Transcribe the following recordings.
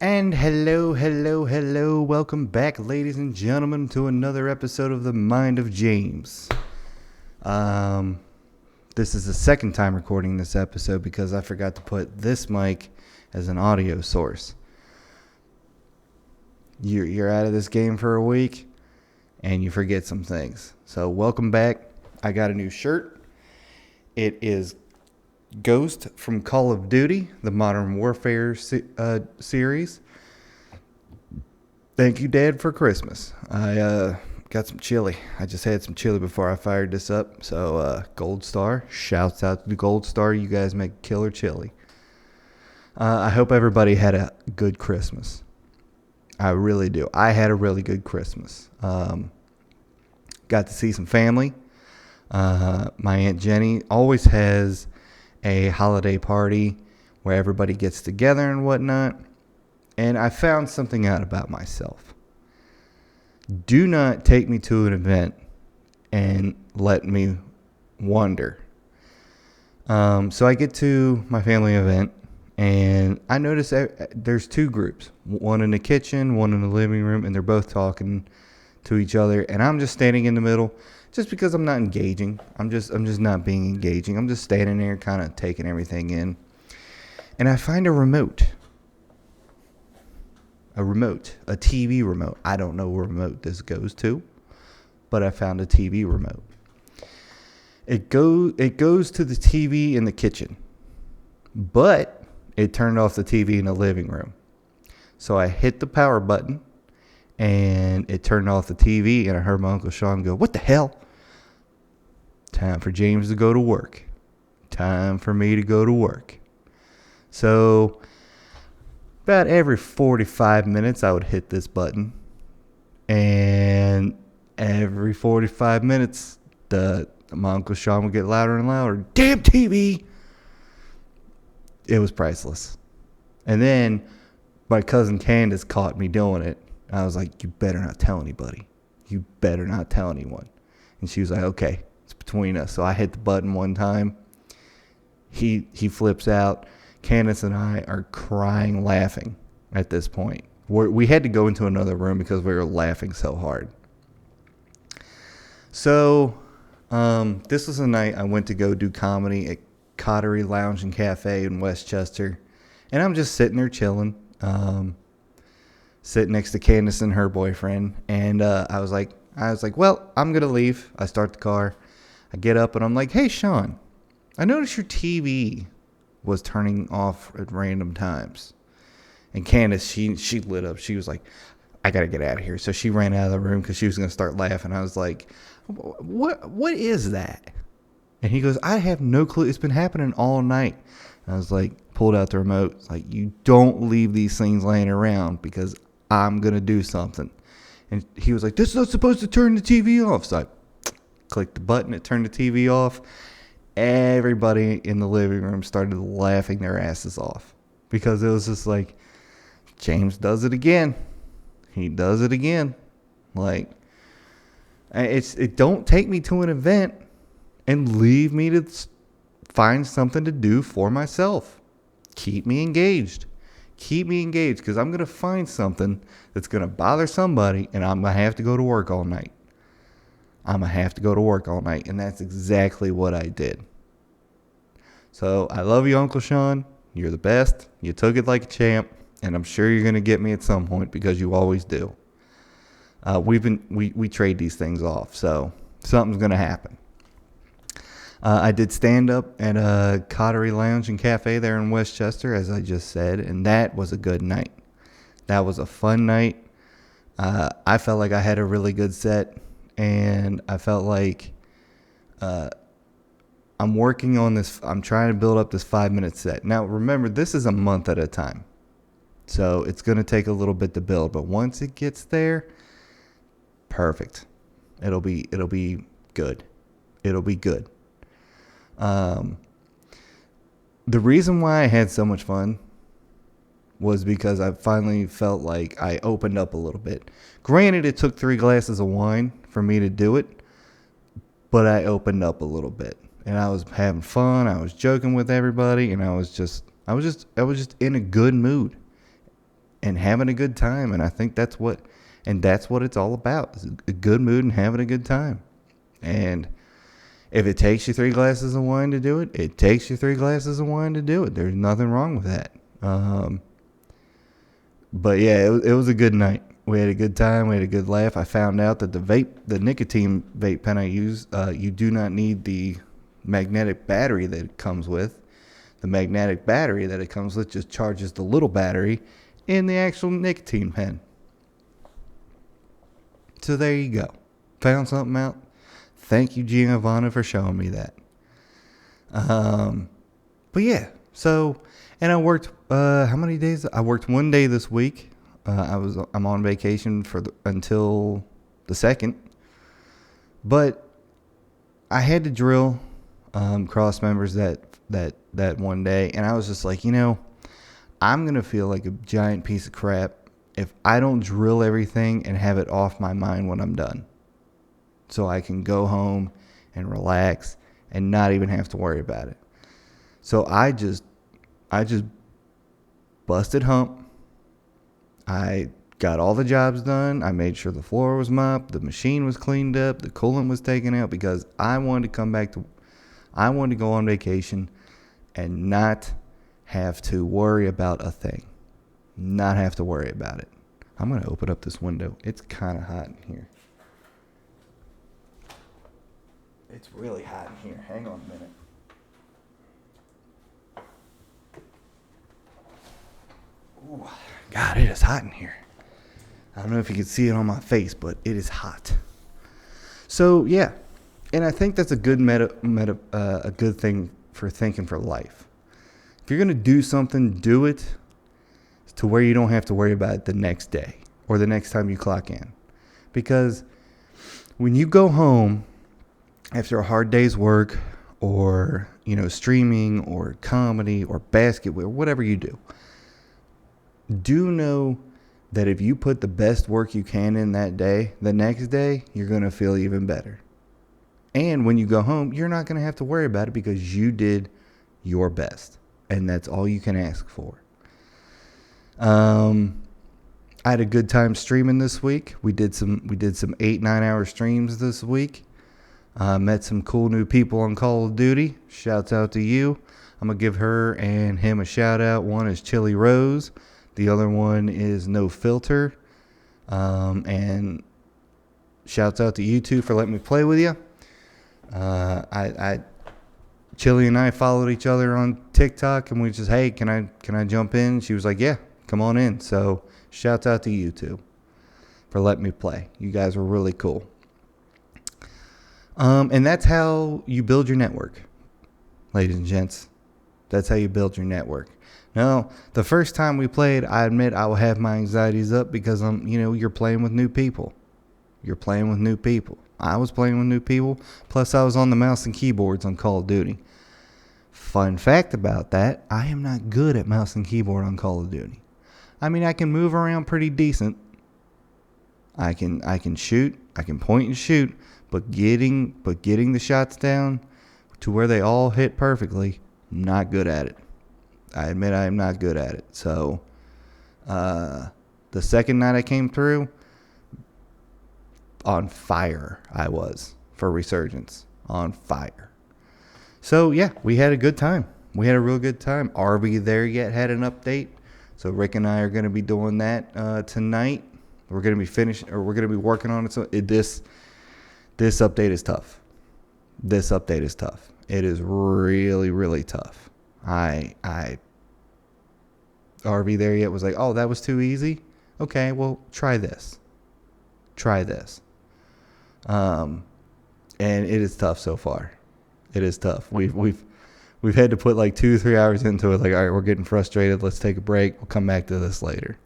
And hello. Welcome back, ladies and gentlemen, to another episode of The Mind of James. Um, this is the second time recording this episode because I forgot to put this mic as an audio source. You're out of this game for a week, and you forget some things. So welcome back. I got a new shirt. It is Ghost from Call of Duty, the Modern Warfare series. Thank you, Dad, for Christmas. I got some chili. I just had some chili before I fired this up. So, Gold Star. Shouts out to the Gold Star. You guys make killer chili. I hope everybody had a good Christmas. I really do. I had a really good Christmas. Got to see some family. My Aunt Jenny always has a holiday party where everybody gets together and whatnot. And I found something out about myself. Do not take me to an event and let me wander. So I get to my family event, and I notice there's two groups. One in the kitchen, one in the living room, and they're both talking to each other. And I'm just standing in the middle just because I'm not engaging. I'm just not being engaging. I'm just standing there kind of taking everything in. And I find a remote. A TV remote. I don't know what remote this goes to, but I found a TV remote. It goes to the TV in the kitchen, but it turned off the TV in the living room. So I hit the power button, and it turned off the TV, and I heard my Uncle Sean go, "What the hell? Time for James to go to work. Time for me to go to work." So about every 45 minutes, I would hit this button. And every 45 minutes, my Uncle Sean would get louder and louder. "Damn TV!" It was priceless. And then my cousin Candace caught me doing it. I was like, "You better not tell anybody. You better not tell anyone." And she was like, "Okay, it's between us." So I hit the button one time. He flips out. Candace and I are crying, laughing at this point. We had to go into another room because we were laughing so hard. So, this was a night I went to go do comedy at Cottery Lounge and Cafe in Westchester. And I'm just sitting there chilling, sitting next to Candace and her boyfriend. And I was like, well, I'm going to leave. I start the car. I get up and I'm like, "Hey, Sean, I noticed your TV was turning off at random times." And Candace, she lit up. She was like, "I got to get out of here." So she ran out of the room because she was going to start laughing. I was like, what is that? And he goes, "I have no clue. It's been happening all night." And I was like, pulled out the remote. It's like, "You don't leave these things laying around because I'm going to do something." And he was like, "This is not supposed to turn the TV off." So I clicked the button. It turned the TV off. Everybody in the living room started laughing their asses off because it was just like, James does it again. He does it again. Like, it don't take me to an event and leave me to find something to do for myself. Keep me engaged. Keep me engaged because I'm going to find something that's going to bother somebody, and I'm going to have to go to work all night. I'm going to have to go to work all night. And that's exactly what I did. So I love you, Uncle Sean. You're the best. You took it like a champ. And I'm sure you're going to get me at some point because you always do. We trade these things off. So something's going to happen. I did stand up at a Cottery Lounge and Cafe there in Westchester, as I just said. And that was a good night. That was a fun night. I felt like I had a really good set. And I felt like I'm working on this. I'm trying to build up this 5-minute set. Now, remember, this is a month at a time. So it's going to take a little bit to build. But once it gets there, perfect. It'll be good. It'll be good. The reason why I had so much fun was because I finally felt like I opened up a little bit. Granted, it took 3 glasses of wine for me to do it, but I opened up a little bit. And I was having fun. I was joking with everybody, and I was just in a good mood. and having a good time. And I think that's what it's all about, is a good mood and having a good time. And if it takes you 3 glasses of wine to do it, it takes you 3 glasses of wine to do it. There's nothing wrong with that. But yeah, it was a good night. We had a good time. We had a good laugh. I found out that the nicotine vape pen I use, you do not need the magnetic battery that it comes with. The magnetic battery that it comes with just charges the little battery in the actual nicotine pen. So there you go. Found something out. Thank you, Giovanna, for showing me that. But yeah, so, and I worked, how many days? I worked 1 day this week. I'm on vacation until the 2nd. But I had to drill, cross members that 1 day. And I was just like, I'm going to feel like a giant piece of crap if I don't drill everything and have it off my mind when I'm done. So I can go home and relax and not even have to worry about it. So I just busted hump. I got all the jobs done. I made sure the floor was mopped, the machine was cleaned up, the coolant was taken out, because I wanted to go on vacation and not have to worry about a thing. Not have to worry about it. I'm going to open up this window. It's kind of hot in here. It's really hot in here. Hang on a minute. Ooh, God, it is hot in here. I don't know if you can see it on my face, but it is hot. So yeah, and I think that's a good a good thing for thinking for life. If you're gonna do something, do it to where you don't have to worry about it the next day or the next time you clock in, because when you go home after a hard day's work, or streaming or comedy or basketball or whatever you do know that if you put the best work you can in that day, the next day you're going to feel even better. And when you go home, you're not going to have to worry about it because you did your best, and that's all you can ask for. I had a good time streaming this week. We did some 8-9 hour streams this week. Met some cool new people on Call of Duty. Shouts out to you. I'm going to give her and him a shout out. One is Chili Rose. The other one is No Filter. And shouts out to you two for letting me play with you. Chili and I followed each other on TikTok, and we just, hey, can I jump in? She was like, yeah, come on in. So shouts out to you two for letting me play. You guys were really cool. And that's how you build your network, ladies and gents. That's how you build your network. Now, the first time we played, I admit I will have my anxieties up because you're playing with new people. You're playing with new people. I was playing with new people. Plus, I was on the mouse and keyboards on Call of Duty. Fun fact about that, I am not good at mouse and keyboard on Call of Duty. I mean, I can move around pretty decent. I can shoot. I can point and shoot. But getting the shots down to where they all hit perfectly, I'm not good at it. I admit I am not good at it. So, the second night I came through, on fire I was for Resurgence. On fire. So, yeah, we had a good time. We had a real good time. Are we there yet? Had an update. So, Rick and I are going to be doing that tonight. We're going to be working on it. So, This update is tough. It is really, really tough. RV there yet was like, oh, that was too easy? Okay, well, try this. And it is tough so far. It is tough. We've had to put like 2-3 hours into it. Like, all right, we're getting frustrated. Let's take a break. We'll come back to this later.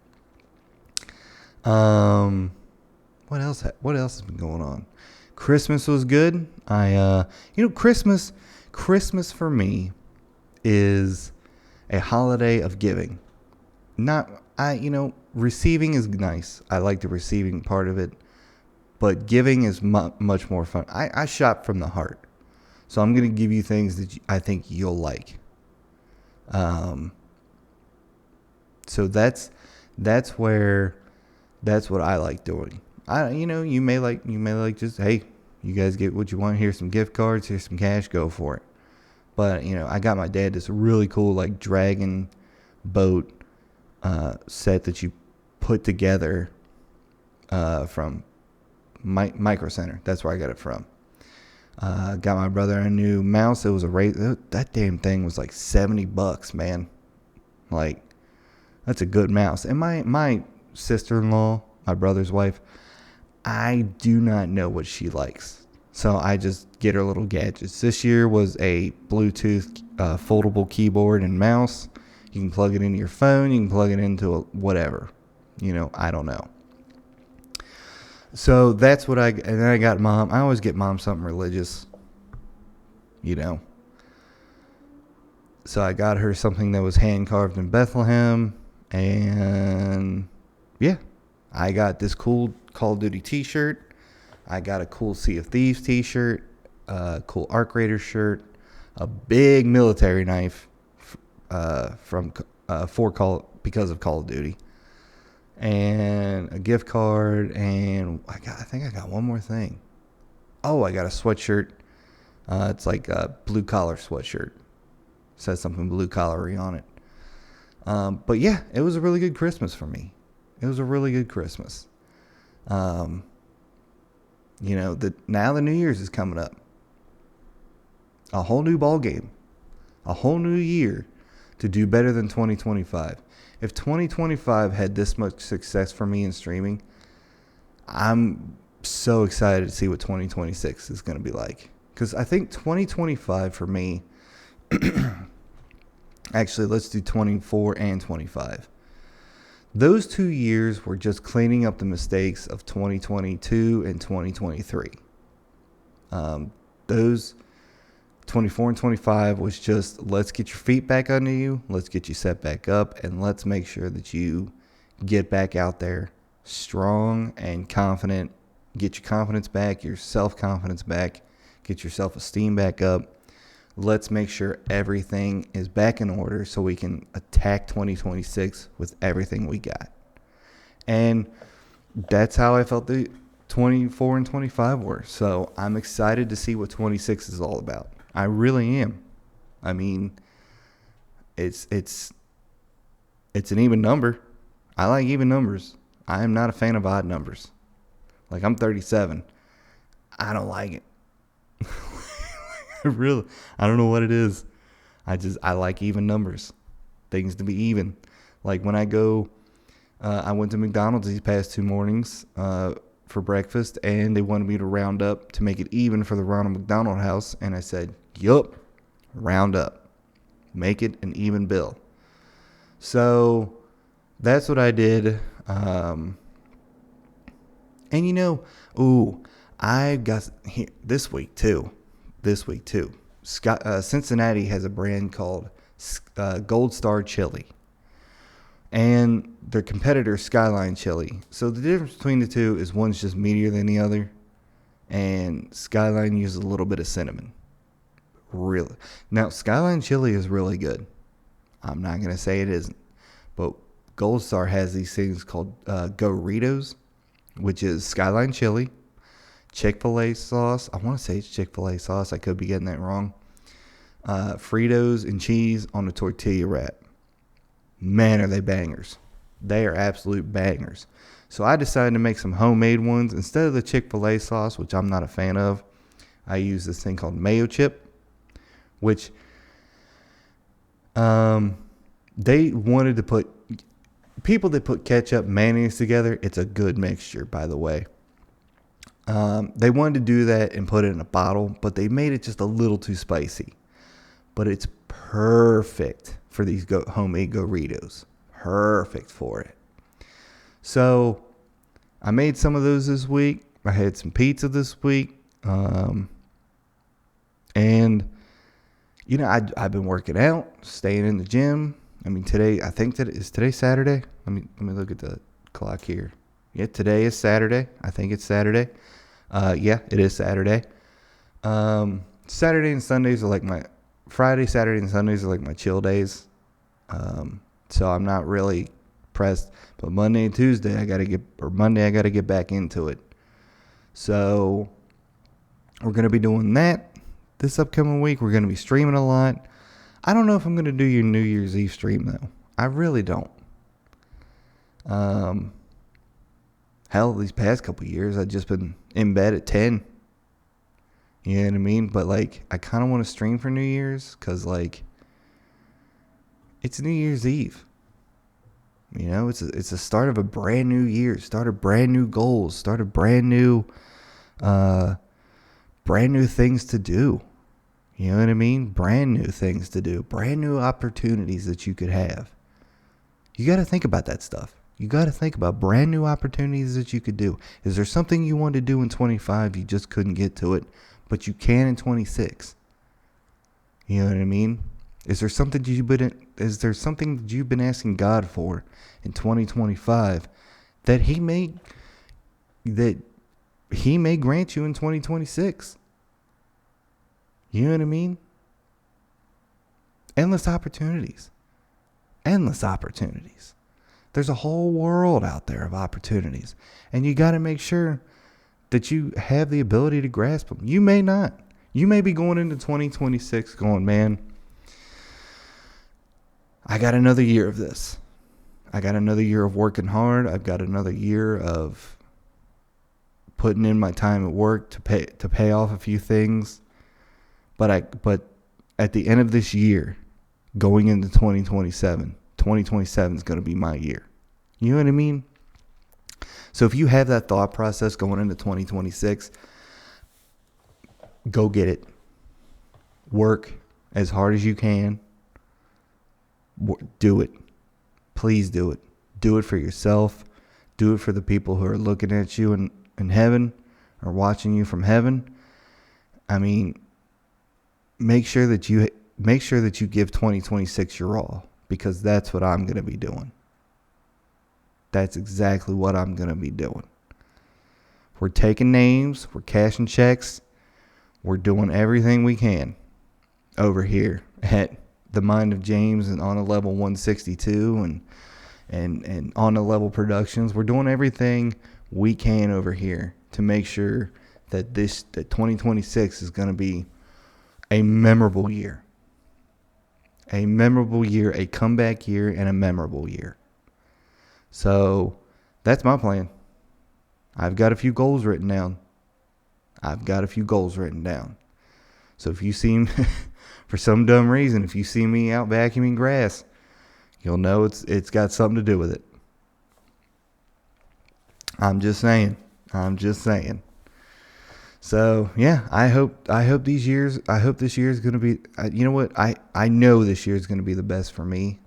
What else has been going on? Christmas was good. Christmas for me is a holiday of giving. Receiving is nice. I like the receiving part of it, but giving is much more fun. I shop from the heart, so I'm going to give you things that I think you'll like. So that's That's what I like doing. You may like just, hey, you guys get what you want. Here's some gift cards. Here's some cash. Go for it. But I got my dad this really cool like dragon boat set that you put together from Micro Center. That's where I got it from. Got my brother a new mouse. It was that damn thing was like $70, man. Like, that's a good mouse. And my sister-in-law, my brother's wife, I do not know what she likes. So I just get her little gadgets. This year was a Bluetooth foldable keyboard and mouse. You can plug it into your phone. You can plug it into whatever. I don't know. So that's what and then I got mom. I always get mom something religious. So I got her something that was hand carved in Bethlehem. And yeah, I got this cool Call of Duty t-shirt. I got a cool Sea of Thieves t-shirt, a cool Arc Raider shirt, a big military knife because of Call of Duty, and a gift card, and I think I got one more thing. Oh, I got a sweatshirt. It's like a blue collar sweatshirt. Says something blue collar-y on it. But yeah, it was a really good Christmas for me. It was a really good Christmas. Now the New Year's is coming up. A whole new ball game. A whole new year to do better than 2025. If 2025 had this much success for me in streaming, I'm so excited to see what 2026 is going to be like. Because I think 2025 for me, actually, let's do 24 and 25. Those 2 years were just cleaning up the mistakes of 2022 and 2023. Those 24 and 25 was just, let's get your feet back under you, let's get you set back up, and let's make sure that you get back out there strong and confident. Get your confidence back, your self-confidence back, get your self-esteem back up. Let's make sure everything is back in order so we can attack 2026 with everything we got. And that's how I felt the 24 and 25 were. So I'm excited to see what 26 is all about. I really am. I mean, it's an even number. I like even numbers. I am not a fan of odd numbers. Like, I'm 37. I don't like it. Really, I don't know what it is. I like even numbers, things to be even. Like when I went to McDonald's these past 2 mornings for breakfast, and they wanted me to round up to make it even for the Ronald McDonald House, and I said, yup, round up, make it an even bill. So that's what I did. And I got here this week too. Cincinnati has a brand called Gold Star Chili, and their competitor Skyline Chili. So the difference between the two is one's just meatier than the other, and Skyline uses a little bit of cinnamon. Really, now Skyline Chili is really good. I'm not gonna say it isn't, but Gold Star has these things called Go-Ritos, which is Skyline Chili, Chick-fil-A sauce. I want to say it's Chick-fil-A sauce. I could be getting that wrong. Fritos and cheese on a tortilla wrap. Man, are they bangers. They are absolute bangers. So I decided to make some homemade ones. Instead of the Chick-fil-A sauce, which I'm not a fan of, I use this thing called Mayo Chip, which they wanted to put... People that put ketchup and mayonnaise together, it's a good mixture, by the way. They wanted to do that and put it in a bottle, but they made it just a little too spicy. But it's perfect for these homemade Go-Ritos. Perfect for it. So I made some of those this week. I had some pizza this week. And, I've been working out, staying in the gym. I mean, today Saturday? Let me look at the clock here. Yeah, today is Saturday. I think it's Saturday. Yeah, it is Saturday. Saturday and Sundays are like Friday, Saturday, and Sundays are like my chill days. So I'm not really pressed. But Monday and Tuesday, Monday, I got to get back into it. So we're going to be doing that this upcoming week. We're going to be streaming a lot. I don't know if I'm going to do your New Year's Eve stream, though. I really don't. Hell, these past couple years, I've just been in bed at 10. You know what I mean? But, like, I kind of want to stream for New Year's because, like, it's New Year's Eve. You know, it's a start of a brand new year, start of brand new goals, start of brand new things to do. You know what I mean? Brand new things to do, brand new opportunities that you could have. You got to think about that stuff. You got to think about brand new opportunities that you could do. Is there something you wanted to do in 25, you just couldn't get to it, but you can in 26? You know what I mean? Is there something you've been asking God for in 2025 that He may grant you in 2026? You know what I mean? Endless opportunities. Endless opportunities. There's a whole world out there of opportunities, and you got to make sure that you have the ability to grasp them. You may not. You may be going into 2026 going, man, I got another year of this. I got another year of working hard. I've got another year of putting in my time at work to pay off a few things. But at the end of this year, going into 2027 is going to be my year. You know what I mean? So if you have that thought process going into 2026, go get it. Work as hard as you can. Do it. Please do it. Do it for yourself. Do it for the people who are looking at you in heaven or watching you from heaven. I mean, make sure that you give 2026 your all, because that's what I'm going to be doing. That's exactly what I'm going to be doing. We're taking names. We're cashing checks. We're doing everything we can over here at The Mind of James and On a Level 162 and On a Level Productions. We're doing everything we can over here to make sure that 2026 is going to be a memorable year. A memorable year, a comeback year, and a memorable year. So that's my plan. I've got a few goals written down. So if you see me, for some dumb reason, if you see me out vacuuming grass, you'll know it's got something to do with it. I'm just saying. So yeah, I hope this year is going to be, you know what? I know this year is going to be the best for me.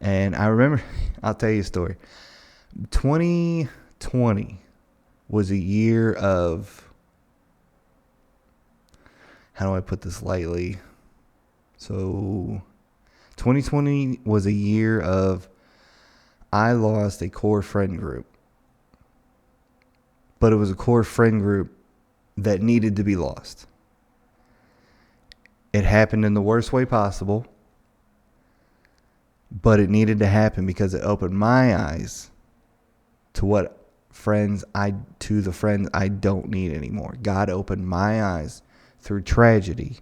And I remember, I'll tell you a story. 2020 was a year of, how do I put this lightly? So 2020 was a year of, I lost a core friend group. But it was a core friend group that needed to be lost. It happened in the worst way possible, but it needed to happen because it opened my eyes to the friends I don't need anymore. God opened my eyes through tragedy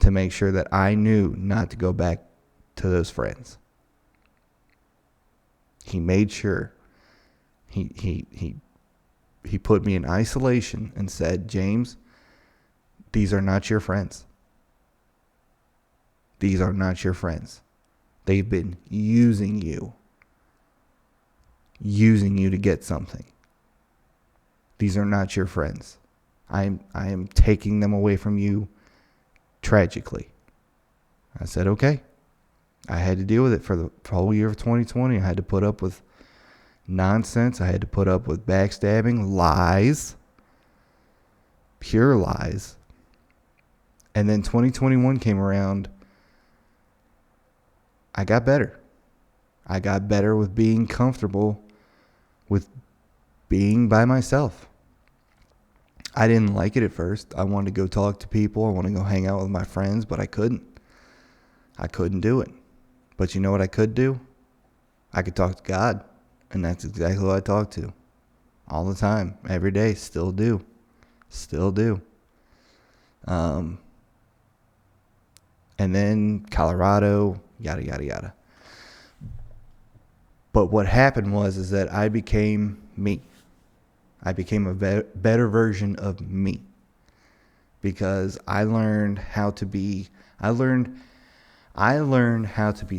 to make sure that I knew not to go back to those friends. He made sure. He put me in isolation and said, James, these are not your friends. These are not your friends. They've been using you to get something. These are not your friends. I am taking them away from you tragically. I said, okay. I had to deal with it for the whole year of 2020. I had to put up with nonsense. I had to put up with backstabbing, lies, pure lies. And then 2021 came around. I got better. I got better with being comfortable with being by myself. I didn't like it at first. I wanted to go talk to people. I wanted to go hang out with my friends, but I couldn't. I couldn't do it But you know what I could do? I could talk to God. And that's exactly who I talk to. All the time. Every day. Still do. Still do. And then Colorado. Yada, yada, yada. But what happened is that I became me. I became a better version of me. Because I learned how to be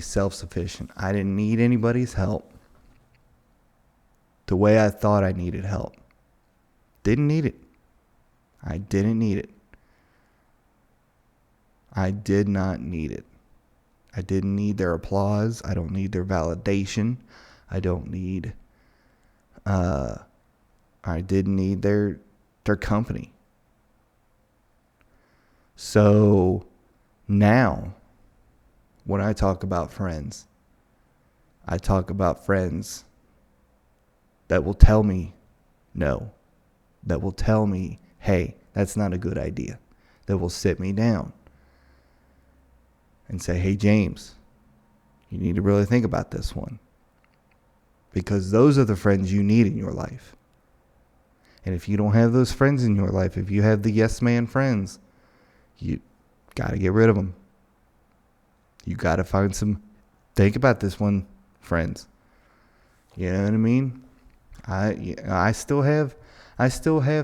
self-sufficient. I didn't need anybody's help the way I thought I needed help. Didn't need it. I didn't need it. I did not need it. I didn't need their applause. I don't need their validation. I don't need I didn't need their company. So now, when I talk about friends, I talk about friends that will tell me no, that will tell me, hey, that's not a good idea, that will sit me down and say, hey, James, you need to really think about this one. Because those are the friends you need in your life. And if you don't have those friends in your life, if you have the yes man friends, you got to get rid of them. You got to find some. Think about this one, friends. You know what I mean? I still have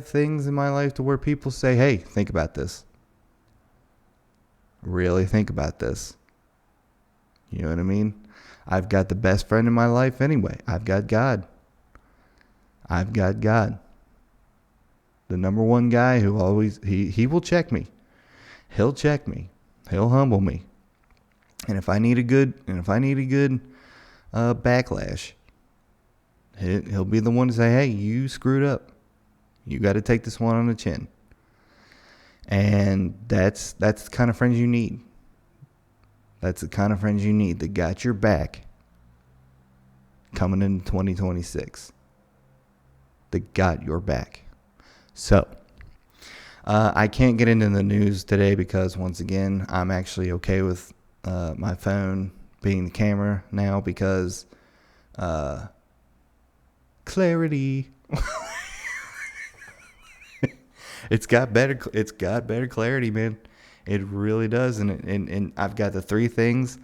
things in my life to where people say, "Hey, think about this. Really think about this." You know what I mean? I've got the best friend in my life anyway. I've got God. I've got God. The number one guy who always he will check me. He'll check me. He'll humble me. And if I need a good backlash, he'll be the one to say, "Hey, you screwed up. You got to take this one on the chin." And that's the kind of friends you need. That's the kind of friends you need that got your back coming into 2026. That got your back. So, I can't get into the news today because, once again, I'm actually okay with my phone being the camera now because clarity. It's got better clarity, man. It really does, and I've got the three things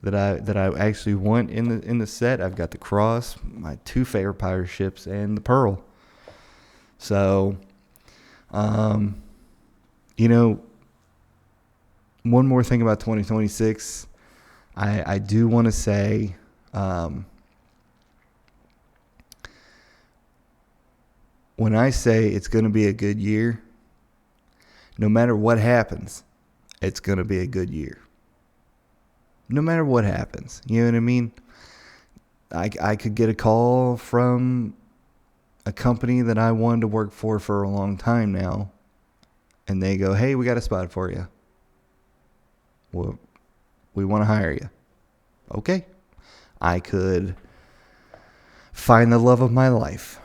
that I actually want in the set. I've got the cross, my two favorite pirate ships, and the pearl. So, you know, one more thing about 2026, I do want to say, when I say it's going to be a good year, no matter what happens, it's going to be a good year. No matter what happens, you know what I mean? I could get a call from a company that I wanted to work for a long time now, and they go, "Hey, we got a spot for you. Well, we want to hire you." Okay. I could find the love of my life.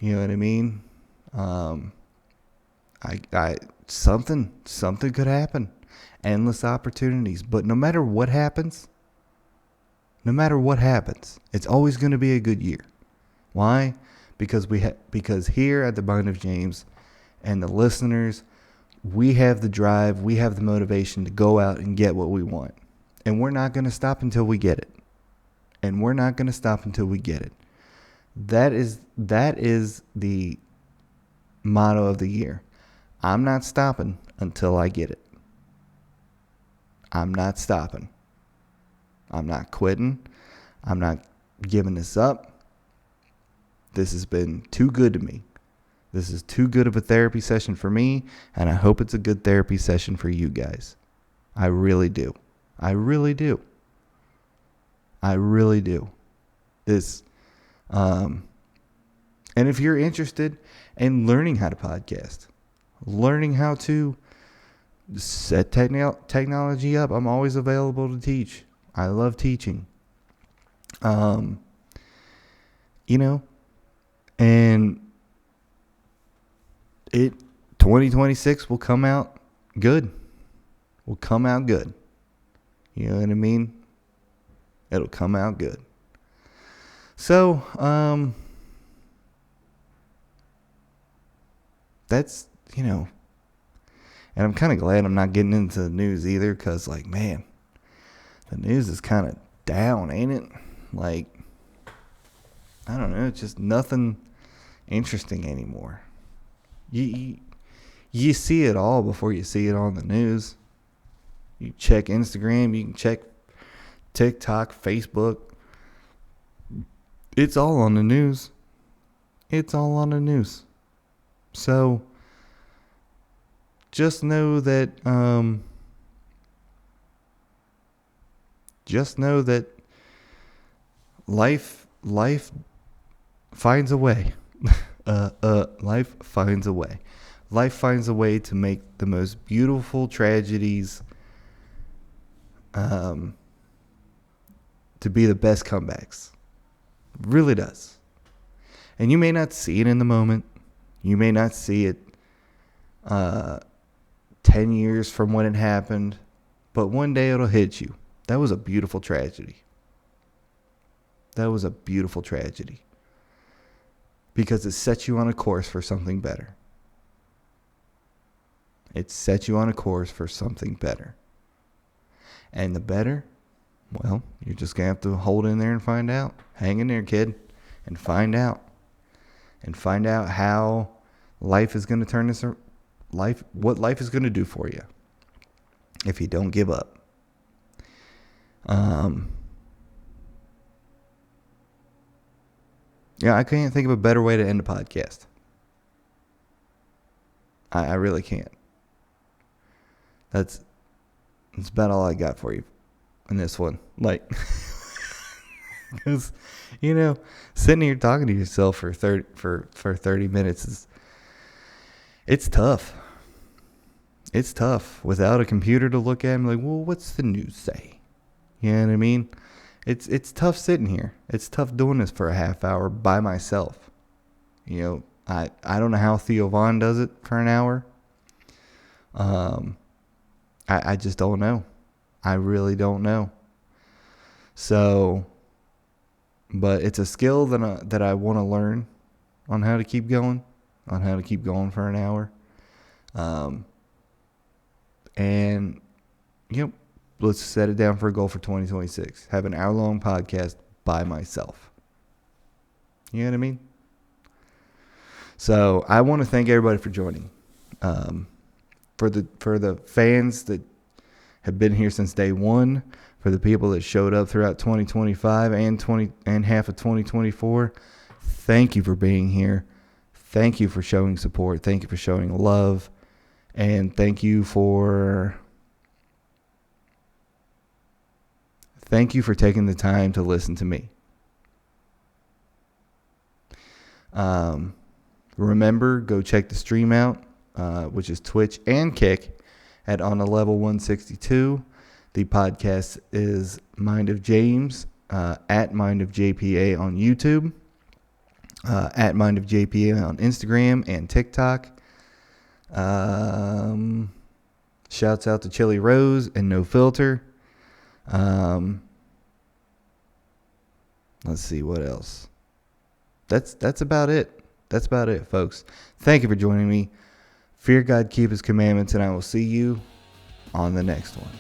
You know what I mean? Something could happen. Endless opportunities. But no matter what happens, it's always going to be a good year. Why? Because because here at the Mind of James and the listeners, we have the drive, we have the motivation to go out and get what we want. And we're not going to stop until we get it. That is the motto of the year. I'm not stopping until I get it. I'm not stopping. I'm not quitting. I'm not giving this up. This has been too good to me. This is too good of a therapy session for me, and I hope it's a good therapy session for you guys. I really do. This, and if you're interested in learning how to podcast, learning how to set technology up, I'm always available to teach. I love teaching. And 2026 will come out good. You know what I mean? It'll come out good. So, that's, and I'm kind of glad I'm not getting into the news either, because, like, man, the news is kind of down, ain't it? Like, I don't know, it's just nothing interesting anymore. You see it all before you see it on the news. You check Instagram, you can check TikTok, Facebook. It's all on the news. It's all on the news. So just know that life finds a way. Life finds a way. Life finds a way to make the most beautiful tragedies to be the best comebacks. It really does. And you may not see it in the moment. You may not see it 10 years from when it happened. But one day it'll hit you. That was a beautiful tragedy. That was a beautiful tragedy. Because it set you on a course for something better. It set you on a course for something better. And the better, well, you're just going to have to hold in there and find out. Hang in there, kid, and find out. And find out how life is going to turn this what life is going to do for you if you don't give up. Yeah, I can't think of a better way to end a podcast. I really can't. That's about all I got for you in this one. Like, because, sitting here talking to yourself for 30 minutes it's tough. It's tough without a computer to look at. I'm like, well, what's the news say? You know what I mean? It's tough sitting here. It's tough doing this for a half hour by myself. I don't know how Theo Von does it for an hour. I just don't know. I really don't know. So, but it's a skill that I want to learn on how to keep going, for an hour. And, let's set it down for a goal for 2026. Have an hour-long podcast by myself. You know what I mean? So I want to thank everybody for joining. For the fans that have been here since day one, for the people that showed up throughout 2025 and half of 2024, thank you for being here. Thank you for showing support. Thank you for showing love. And thank you for taking the time to listen to me. Remember, go check the stream out, which is Twitch and Kick at On a Level 162. The podcast is Mind of James, at Mind of JPA on YouTube, at Mind of JPA on Instagram and TikTok. Shouts out to Chili Rose and No Filter. Let's see what else. That's about it. That's about it, folks. Thank you for joining me. Fear God, keep his commandments, and I will see you on the next one.